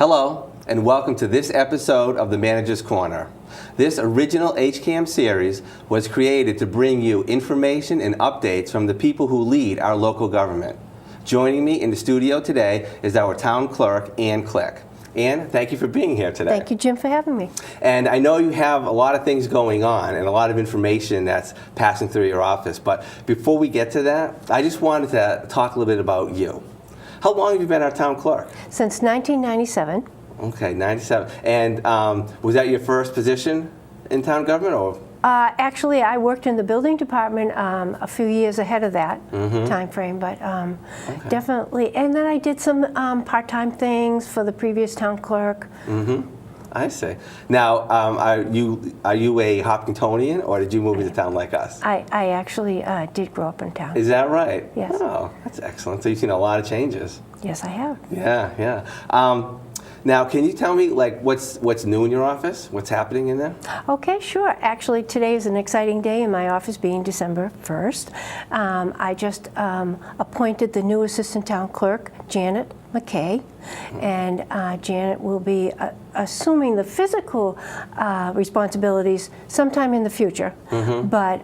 Hello, and welcome to this episode of the Manager's Corner. This original HCAM series was created to bring you information and updates from the people who lead our local government. Joining me in the studio today is our town clerk, Ann Clerk. Ann, thank you for being here today. Thank you, Jim, for having me. And I know you have a lot of things going on and a lot of information that's passing through your office, but before we get to that, I just wanted to talk a little bit about you. How long have you been our town clerk? Since 1997. Okay, 97. And was that your first position in town government, or? Actually, I worked in the building department a few years ahead of that time frame, but definitely. And then I did some part-time things for the previous town clerk. I see. Now, are you a Hopkintonian, or did you move into town like us? I actually did grow up in town. Is that right? Yes. Oh, that's excellent. So you've seen a lot of changes. Yes, I have. Yeah, yeah. Now, can you tell me, like, what's new in your office? What's happening in there? Okay, sure. Actually, today is an exciting day in my office, being December 1st. I just appointed the new assistant town clerk, Janet McKay, and Janet will be assuming the physical responsibilities sometime in the future. But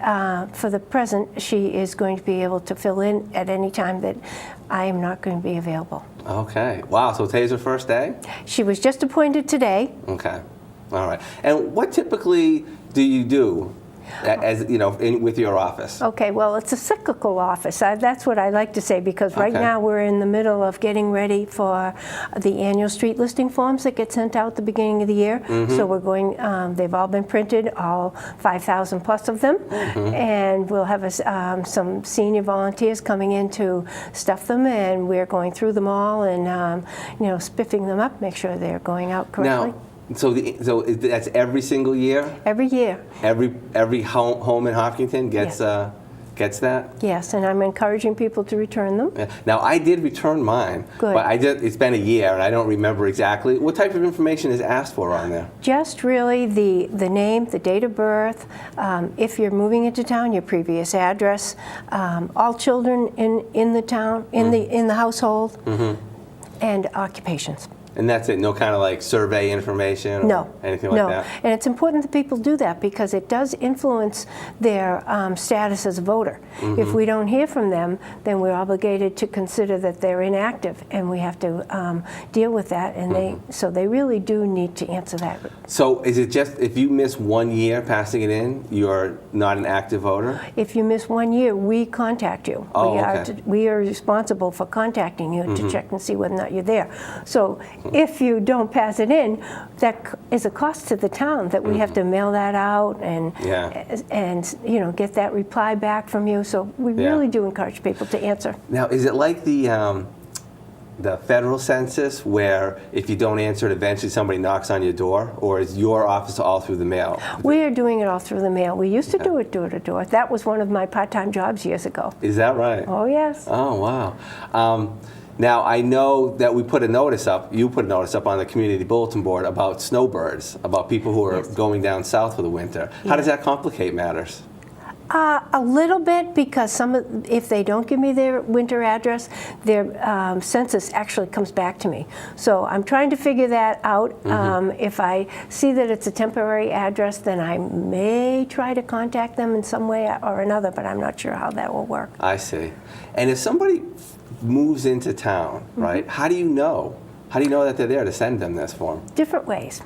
for the present, she is going to be able to fill in at any time that I am not going to be available. Okay. Wow. So today's her first day? She was just appointed today. Okay. All right. And what typically do you do, as you know, with your office? Okay, well, it's a cyclical office. That's what I like to say, because right Okay. now we're in the middle of getting ready for the annual street listing forms that get sent out at the beginning of the year. So we're going, they've all been printed, all 5,000 plus of them, and we'll have some senior volunteers coming in to stuff them, and we're going through them all and you know, spiffing them up, make sure they're going out correctly. Now, so that's every single year? Every year. Every home in Hopkinton gets gets that? Yes, and I'm encouraging people to return them. Yeah. Now, I did return mine, Good. but it's been a year and I don't remember exactly. What type of information is asked for on there? Just really the name, the date of birth, if you're moving into town, your previous address, all children in the town, in the household, and occupations. And that's it? No kind of like survey information or anything like that? And it's important that people do that because it does influence their status as a voter. If we don't hear from them, then we're obligated to consider that they're inactive, and we have to deal with that. And so they really do need to answer that. So is it just if you miss 1 year passing it in, you're not an active voter? If you miss 1 year, we contact you. Oh, We are responsible for contacting you to check and see whether or not you're there. So if you don't pass it in, that is a cost to the town that we have to mail that out and you know, get that reply back from you. So we really do encourage people to answer. Now, is it like the federal census where if you don't answer it, eventually somebody knocks on your door, or is your office all through the mail? We are doing it all through the mail. We used to do it door to door. That was one of my part-time jobs years ago. Is that right? Oh, yes. Oh, wow. Now, I know that we put a notice up, you put a notice up on the community bulletin board about snowbirds, about people who are going down south for the winter. How does that complicate matters? A little bit, because if they don't give me their winter address, their census actually comes back to me. So I'm trying to figure that out. If I see that it's a temporary address, then I may try to contact them in some way or another, but I'm not sure how that will work. I see. And if somebody moves into town, right, how do you know? How do you know that they're there to send them this form? Different ways.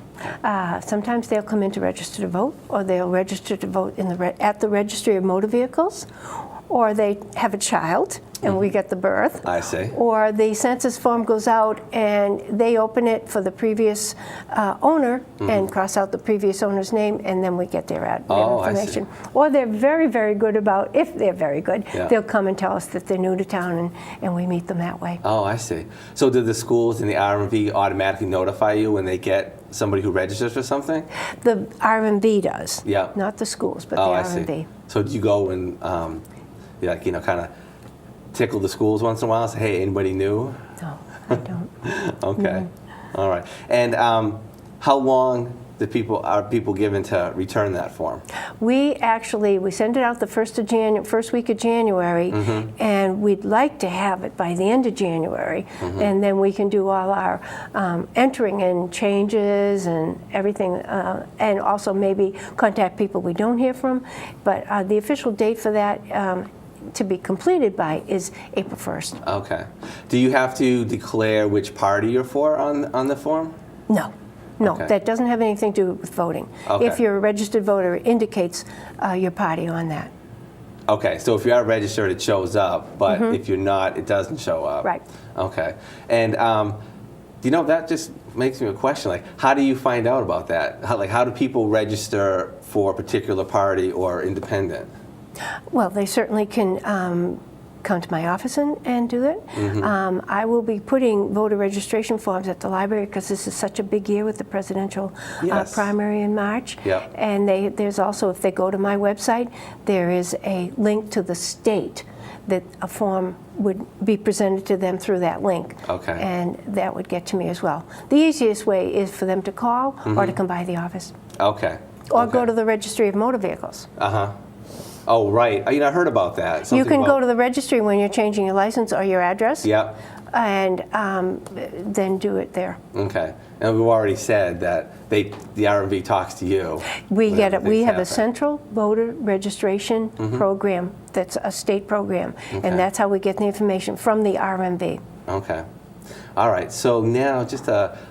Sometimes they'll come in to register to vote, or they'll register to vote at the Registry of Motor Vehicles, or they have a child and we get the birth. I see. Or the census form goes out and they open it for the previous owner and cross out the previous owner's name, and then we get their information. Or they're very, very good about, if they're very good, they'll come and tell us that they're new to town, and we meet them that way. Oh, I see. So do the schools and the RMV automatically notify you when they get somebody who registers for something? The RMV does. Yeah. Not the schools, but the RMV. I see. So do you go and, like, you know, kind of tickle the schools once in a while and say, hey, anybody new? No, I don't. Okay. All right. And how long are people given to return that form? We send it out the first week of January, and we'd like to have it by the end of January, and then we can do all our entering in changes and everything, and also maybe contact people we don't hear from. But the official date for that to be completed by is April 1st. Okay. Do you have to declare which party you're for on the form? No. No, Okay. that doesn't have anything to do with voting. Okay. If you're a registered voter, it indicates your party on that. Okay, so if you are registered, it shows up, but if you're not, it doesn't show up. Right. Okay. And that just makes me a question, like, how do you find out about that? How do people register for a particular party or independent? Well, they certainly can come to my office and do it. I will be putting voter registration forms at the library because this is such a big year with the presidential Yes. primary in March. Yep. And there's also, if they go to my website, there is a link to the state that a form would be presented to them through that link. Okay. And that would get to me as well. The easiest way is for them to call or to come by the office. Okay. Or Okay. go to the Registry of Motor Vehicles. Oh, right. I heard about that. You Something can go about- to the registry when you're changing your license or your address. Yep. And then do it there. Okay. And we've already said that the RMV talks to you. We whenever we things have a happen. central voter registration program that's a state program, Okay. and that's how we get the information from the RMV. Okay. All right. So now,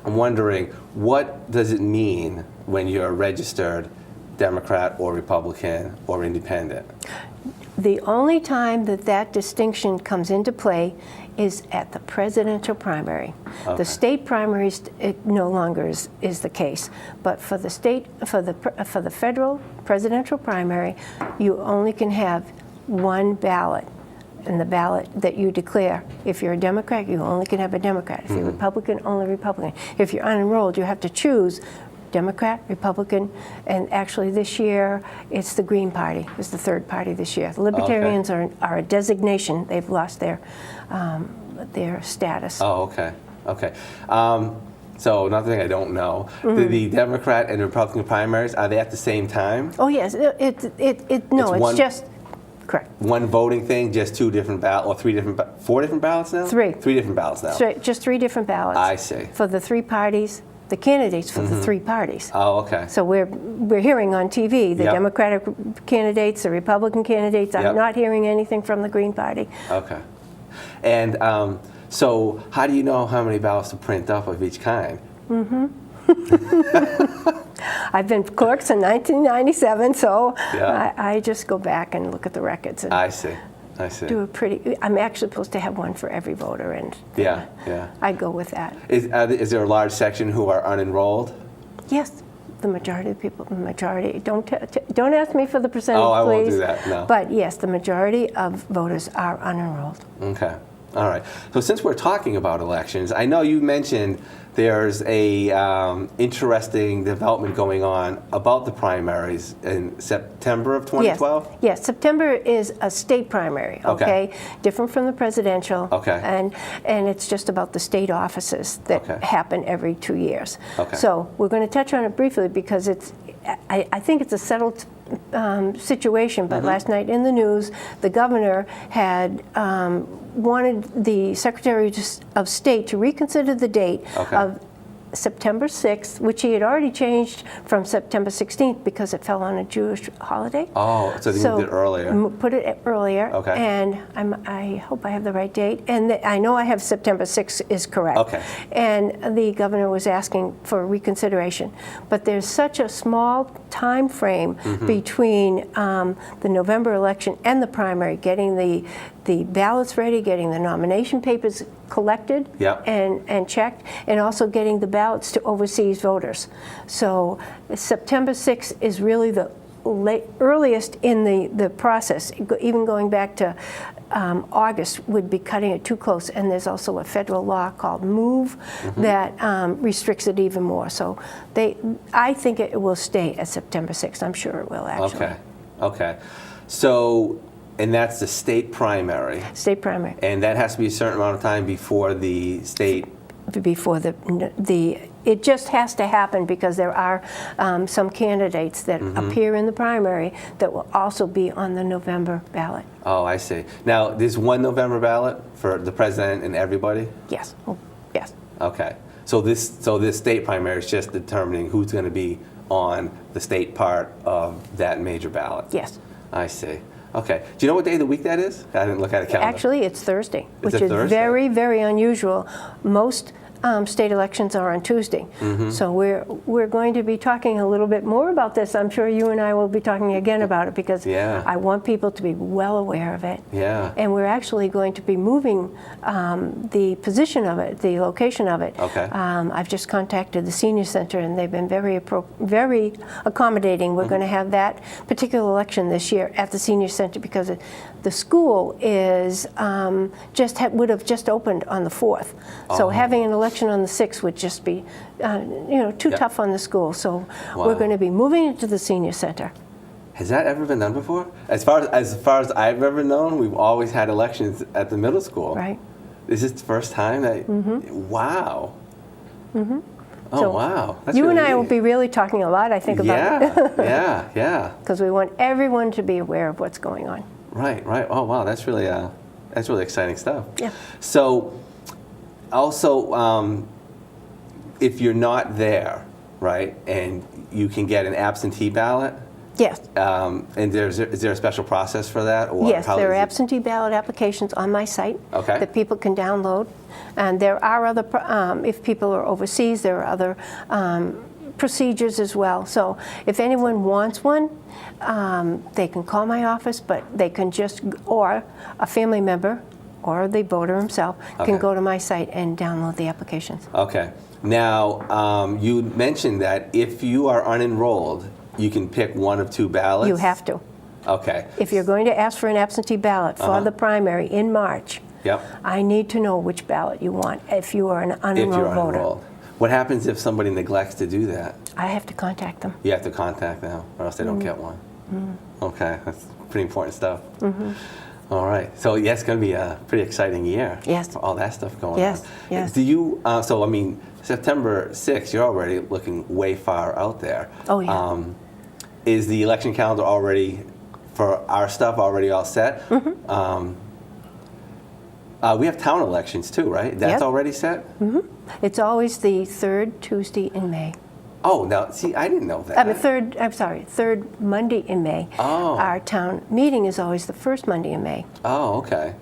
I'm wondering, what does it mean when you're a registered Democrat or Republican or independent? The only time that distinction comes into play is at the presidential primary. Okay. The state primaries, it no longer is the case. But for the for the federal presidential primary, you only can have one ballot. And the ballot that you declare, if you're a Democrat, you only can have a Democrat. If you're Republican, only Republican. If you're unenrolled, you have to choose Democrat, Republican, and actually this year it's the Green Party. It's the third party this year. The Libertarians are a designation. They've lost their status. Oh, okay. Okay. So another thing I don't know, the Democrat and Republican primaries, are they at the same time? Oh yes, no, it's just correct. One voting thing, just two different ballots, or four different ballots now? Three. Three different ballots now. Just three different ballots. I see. For the three parties, the candidates for the three parties. Oh, okay. So we're hearing on TV the Yep. Democratic candidates, the Republican candidates. I'm Yep. not hearing anything from the Green Party. Okay. And so how do you know how many ballots to print up of each kind? I've been clerk since 1997, so Yeah. I just go back and look at the records and I see. I see. do a pretty. I'm actually supposed to have one for every voter, and Yeah, yeah. I go with that. Is there a large section who are unenrolled? Yes, the majority of the people. The majority. Don't ask me for the percentage, Oh, I won't please. do that, no. But yes, the majority of voters are unenrolled. Okay. All right. So since we're talking about elections, I know you mentioned there's a interesting development going on about the primaries in September of 2012? Yes, September is a state primary, okay? Different from the presidential. Okay. And it's just about the state offices that Okay. happen every 2 years. Okay. So we're going to touch on it briefly because I think it's a settled situation, but last night in the news, the governor had wanted the Secretary of State to reconsider the date of September 6th, which he had already changed from September 16th because it fell on a Jewish holiday. Oh, so they moved it earlier. Put it earlier. Okay. And I hope I have the right date. And I know I have September 6th is correct. Okay. And the governor was asking for reconsideration. But there's such a small time frame between the November election and the primary, getting the ballots ready, getting the nomination papers collected Yep. and checked, and also getting the ballots to overseas voters. So September 6th is really the earliest in the process. Even going back to August would be cutting it too close, and there's also a federal law called MOVE that restricts it even more. So I think it will stay at September 6th. I'm sure it will, actually. Okay. Okay. So, and that's the state primary. State primary. And that has to be a certain amount of time before the state. Before the it just has to happen because there are some candidates that appear in the primary that will also be on the November ballot. Oh, I see. Now, there's one November ballot for the president and everybody? Yes. Oh, yes. Okay. So this state primary is just determining who's going to be on the state part of that major ballot? Yes. I see. Okay. Do you know what day of the week that is? I didn't look at a calendar. Actually, it's Thursday, which It's a is Thursday? very, very unusual. Most state elections are on Tuesday. So we're going to be talking a little bit more about this. I'm sure you and I will be talking again about it because Yeah. I want people to be well aware of it. Yeah. And we're actually going to be moving the position of it, the location of it. Okay. I've just contacted the senior center and they've been very accommodating. We're going to have that particular election this year at the senior center because the school is would have just opened on the 4th. So having an election on the 6th would just be, too tough on the school. So we're going to be moving it to the senior center. Has that ever been done before? As far as I've ever known, we've always had elections at the middle school. Right. Is this the first time that? Wow. Oh, So wow. That's you really and I will neat. be really talking a lot, I think, about it. Yeah. Because we want everyone to be aware of what's going on. Right. Oh, wow. That's really exciting stuff. Yeah. So, also, if you're not there, right, and you can get an absentee ballot, Yes. and is there a special process for that? Or Yes, how there are is it- absentee ballot applications on my site Okay. that people can download. And there are other, if people are overseas, there are other procedures as well. So if anyone wants one, they can call my office, but they can or a family member or the voter himself can Okay. go to my site and download the applications. Okay. Now, you mentioned that if you are unenrolled, you can pick one of two ballots? You have to. Okay. If you're going to ask for an absentee ballot for the primary in March, Yep. I need to know which ballot you want if you are an If unenrolled you're voter. unenrolled. What happens if somebody neglects to do that? I have to contact them. You have to contact them, or else they don't get one. Okay, that's pretty important stuff. All right, so yeah, it's going to be a pretty exciting year. Yes. For all that stuff going Yes, on. yes. Do you? So I mean, September 6th, you're already looking way far out there. Oh, yeah. Is the election calendar already for our stuff already all set? We have town elections too, right? That's Yep. already set. It's always the third Tuesday in May. Oh, now see, I didn't know that. I mean, third Monday in May. Oh. Our town meeting is always the first Monday in May. Oh, okay.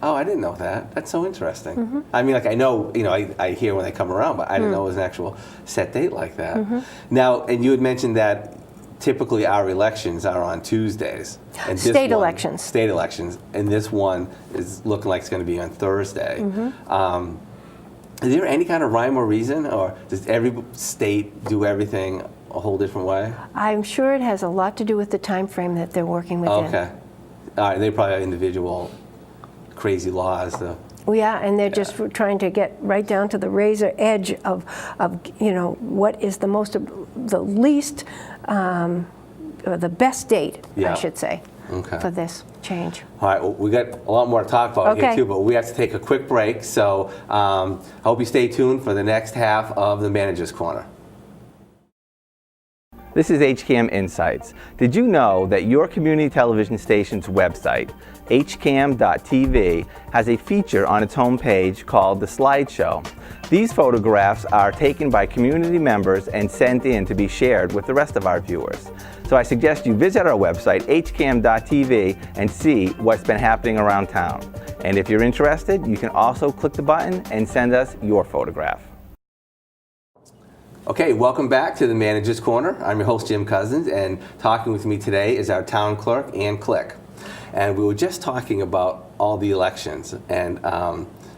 Oh, I didn't know that. That's so interesting. I mean, like I know, I hear when they come around, but I didn't know it was an actual set date like that. Now, and you had mentioned that typically our elections are on Tuesdays. And this State one- elections. State elections. And this one is looking like it's going to be on Thursday. Is there any kind of rhyme or reason, or does every state do everything a whole different way? I'm sure it has a lot to do with the time frame that they're working within. Okay. All right, they probably have individual crazy laws. Yeah, and they're just trying to get right down to the razor edge of what is the least, or the best date, Yeah. I should say, Okay. for this change. All right, well, we got a lot more to talk about here Okay. too, but we have to take a quick break. So I hope you stay tuned for the next half of the Manager's Corner. This is HCAM Insights. Did you know that your community television station's website, HCAM-TV, has a feature on its homepage called the Slideshow? These photographs are taken by community members and sent in to be shared with the rest of our viewers. So I suggest you visit our website, HCAM.TV, and see what's been happening around town. And if you're interested, you can also click the button and send us your photograph. Okay, welcome back to the Manager's Corner. I'm your host, Jim Cousins, and talking with me today is our town clerk, Ann Clerk. And we were just talking about all the elections and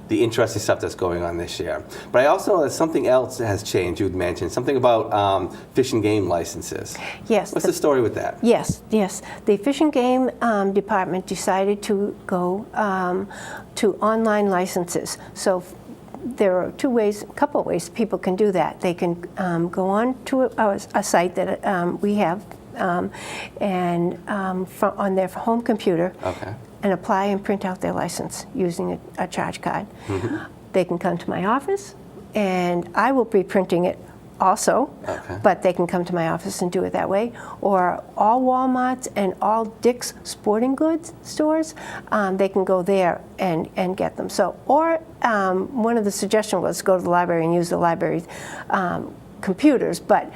the interesting stuff that's going on this year. But I also know that something else has changed. You had mentioned something about fish and game licenses. Yes. What's the story with that? Yes. The Fish and Game Department decided to go to online licenses. So there are a couple of ways people can do that. They can go on to a site that we have and on their home computer and apply and print out their license using a charge card. They can come to my office and I will be printing it also, Okay. but they can come to my office and do it that way. Or all Walmarts and all Dick's Sporting Goods stores, they can go there and get them. So, or one of the suggestions was go to the library and use the library's computers, but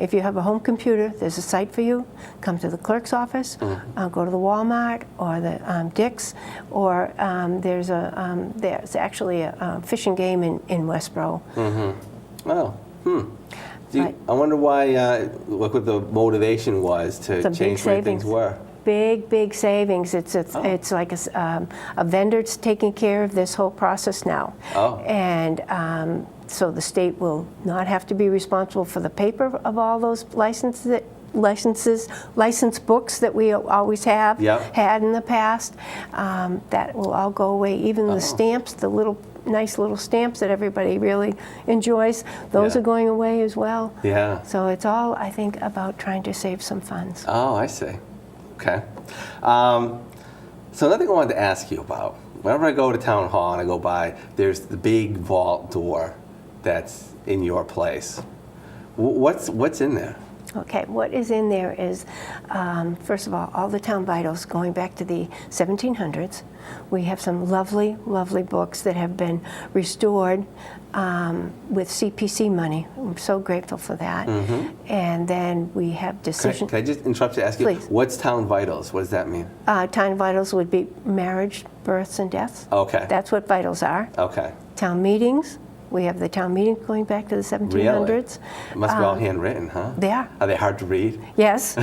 if you have a home computer, there's a site for you. Come to the clerk's office, go to the Walmart or the Dick's, or there's actually a Fish and Game in Westboro. Oh, I wonder why, what the motivation was to change the way things were. Big savings. It's like a vendor that's taking care of this whole process now. Oh. And so the state will not have to be responsible for the paper of all those licensed books that we always have had in the past. That will all go away. Even the stamps, the nice little stamps that everybody really enjoys, those are going away as well. Yeah. So it's all, I think, about trying to save some funds. Oh, I see. Okay. So another thing I wanted to ask you about, whenever I go to town hall and I go by, there's the big vault door that's in your place. What's in there? Okay, what is in there is, first of all the town vitals going back to the 1700s. We have some lovely, lovely books that have been restored with CPC money. I'm so grateful for that. And then we have decisions. Can I just interrupt you to ask you, Please. What's town vitals? What does that mean? Town vitals would be marriage, births, and deaths. Okay. That's what vitals are. Okay. Town meetings. We have the town meetings going back to the 1700s. Really? It must be all handwritten, huh? They are. Are they hard to read? Yes.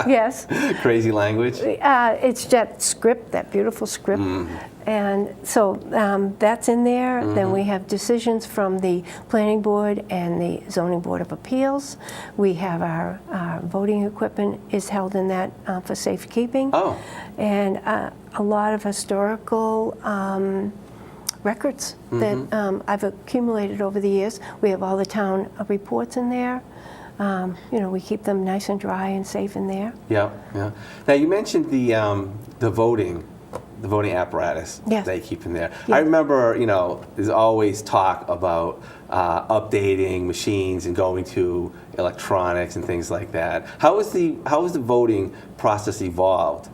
Yes. Crazy language? It's that script, that beautiful script. And so that's in there. Then we have decisions from the Planning Board and the Zoning Board of Appeals. We have our voting equipment is held in that for safekeeping. Oh. And a lot of historical records that I've accumulated over the years. We have all the town reports in there. We keep them nice and dry and safe in there. Yeah, yeah. Now you mentioned the voting apparatus that you keep in there. I remember, there's always talk about updating machines and going to electronics and things like that. How has the voting process evolved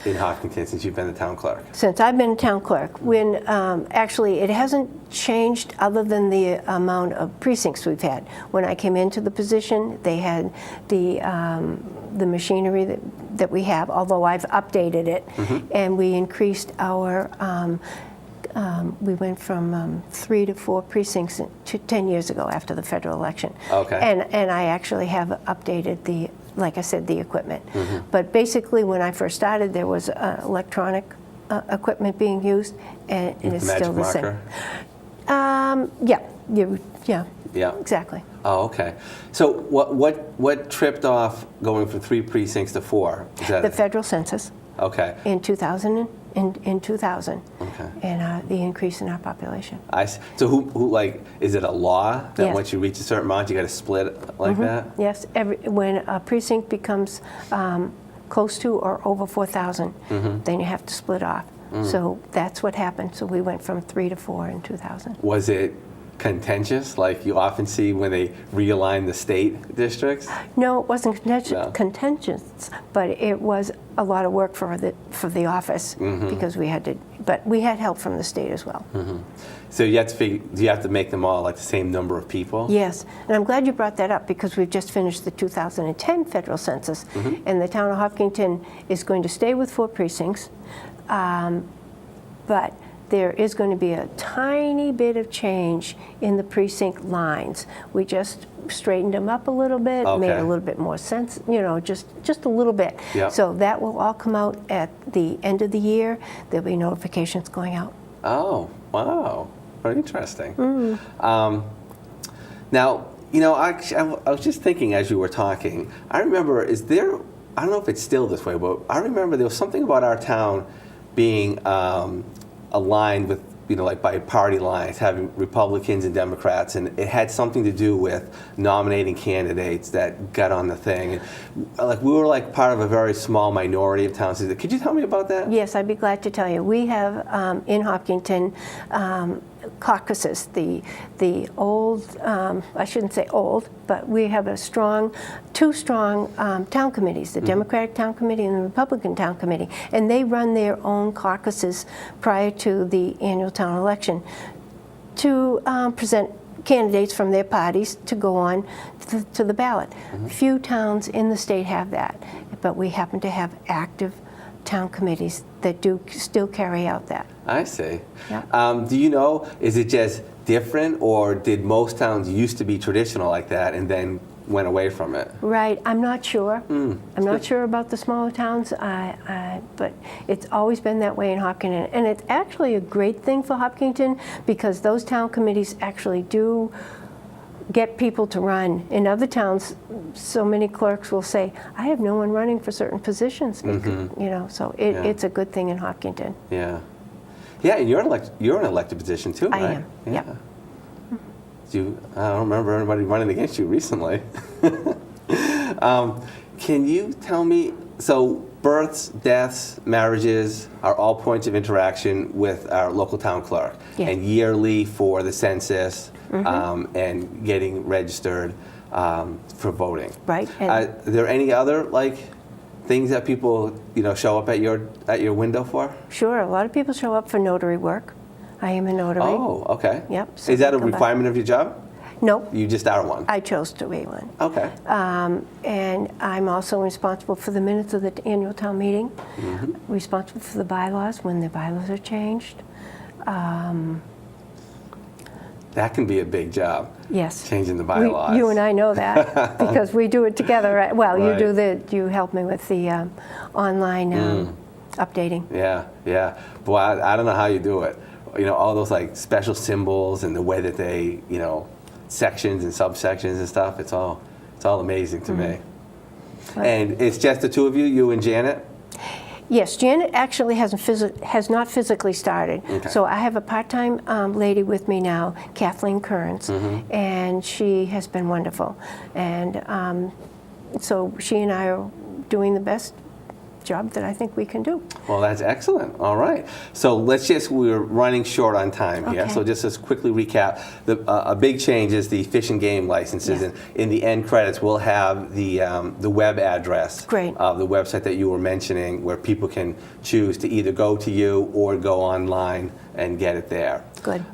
in Hopkinton since you've been the town clerk? Since I've been town clerk, when actually it hasn't changed other than the amount of precincts we've had. When I came into the position, they had the machinery that we have, although I've updated it, and we increased our. We went from 3 to 4 precincts 10 years ago after the federal election. Okay. And I actually have updated like I said, the equipment. But basically, when I first started, there was electronic equipment being used, and it's still the same. Yeah, exactly. Oh, okay. So what tripped off going from 3 precincts to 4? Is that the federal census. Okay. In 2000. In 2000, okay. And the increase in our population. So who is it a law that Yes. once you reach a certain amount, you got to split it like that? Yes, when a precinct becomes close to or over 4,000, then you have to split off. So that's what happened. So we went from 3 to 4 in 2000. Was it contentious, like you often see when they realign the state districts? No, it wasn't contentious, but it was a lot of work for the office because we had to. But we had help from the state as well. So you have to do you have to make them all like the same number of people? Yes, and I'm glad you brought that up because we've just finished the 2010 federal census, and the town of Hopkinton is going to stay with 4 precincts, but there is going to be a tiny bit of change in the precinct lines. We just straightened them up a little bit, made a little bit more sense, just a little bit. Yep. So that will all come out at the end of the year. There'll be notifications going out. Oh, wow. Very interesting. Now, I was just thinking as you were talking, I remember, I don't know if it's still this way, but I remember there was something about our town being aligned with, like by party lines, having Republicans and Democrats, and it had something to do with nominating candidates that got on the thing. And, we were like part of a very small minority of towns. Could you tell me about that? Yes, I'd be glad to tell you. We have in Hopkinton caucuses, the old, I shouldn't say old, but we have two strong town committees, the Democratic Town Committee and the Republican Town Committee, and they run their own caucuses prior to the annual town election to present candidates from their parties to go on to the ballot. Few towns in the state have that, but we happen to have active town committees that do still carry out that. I see. Yeah. Do you know, is it just different, or did most towns used to be traditional like that and then went away from it? Right, I'm not sure. I'm not sure about the smaller towns, but it's always been that way in Hopkinton. And it's actually a great thing for Hopkinton because those town committees actually do get people to run. In other towns, so many clerks will say, I have no one running for certain positions, you know, so it's a good thing in Hopkinton. Yeah. Yeah, and you're an elected position too, right? I am, yeah. I don't remember anybody running against you recently. Can you tell me, so births, deaths, marriages are all points of interaction with our local town clerk, and yearly for the census and getting registered for voting. Right. Are there any other things that people show up at your window for? Sure, a lot of people show up for notary work. I am a notary. Oh, okay. Yep. So Is that a they come by. requirement of your job? No, You just are one? I chose to be one. Okay. And I'm also responsible for the minutes of the annual town meeting, responsible for the bylaws when the bylaws are changed. That can be a big job. Yes. Changing the bylaws. You and I know that because we do it together. Right? Well, Right. you help me with the online updating. Yeah. Boy, I don't know how you do it. All those special symbols and the way that they, sections and subsections and stuff. It's all amazing to me. Right. And it's just the two of you, you and Janet? Yes, Janet actually has not physically started. Okay. So I have a part-time lady with me now, Kathleen Kearns, and she has been wonderful. And so she and I are doing the best job that I think we can do. Well, that's excellent. All right. So we're running short on time here. Okay. So just to quickly recap, a big change is the fish and game licenses. Yes. And in the end credits, we'll have the web address Great. of the website that you were mentioning, where people can choose to either go to you or go online and get it there. Good.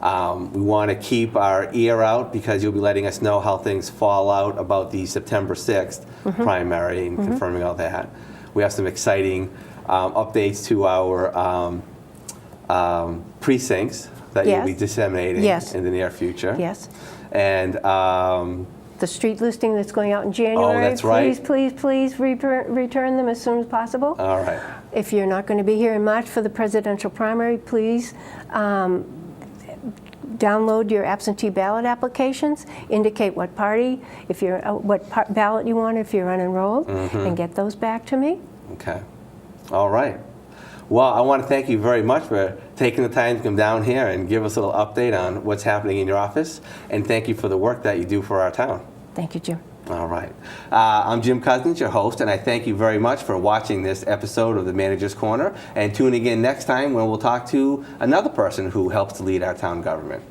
We want to keep our ear out because you'll be letting us know how things fall out about the September 6th primary and confirming all that. We have some exciting updates to our precincts that you'll be disseminating in the near future. Yes. And The street listing that's going out in January. that's right. Please return them as soon as possible. all right. If you're not going to be here in March for the presidential primary, please download your absentee ballot applications, indicate what party, ballot you want if you're unenrolled, and get those back to me. Okay. All right. Well, I want to thank you very much for taking the time to come down here and give us a little update on what's happening in your office, and thank you for the work that you do for our town. Thank you, Jim. All right. I'm Jim Cousins, your host, and I thank you very much for watching this episode of the Manager's Corner, and tuning in next time when we'll talk to another person who helps to lead our town government.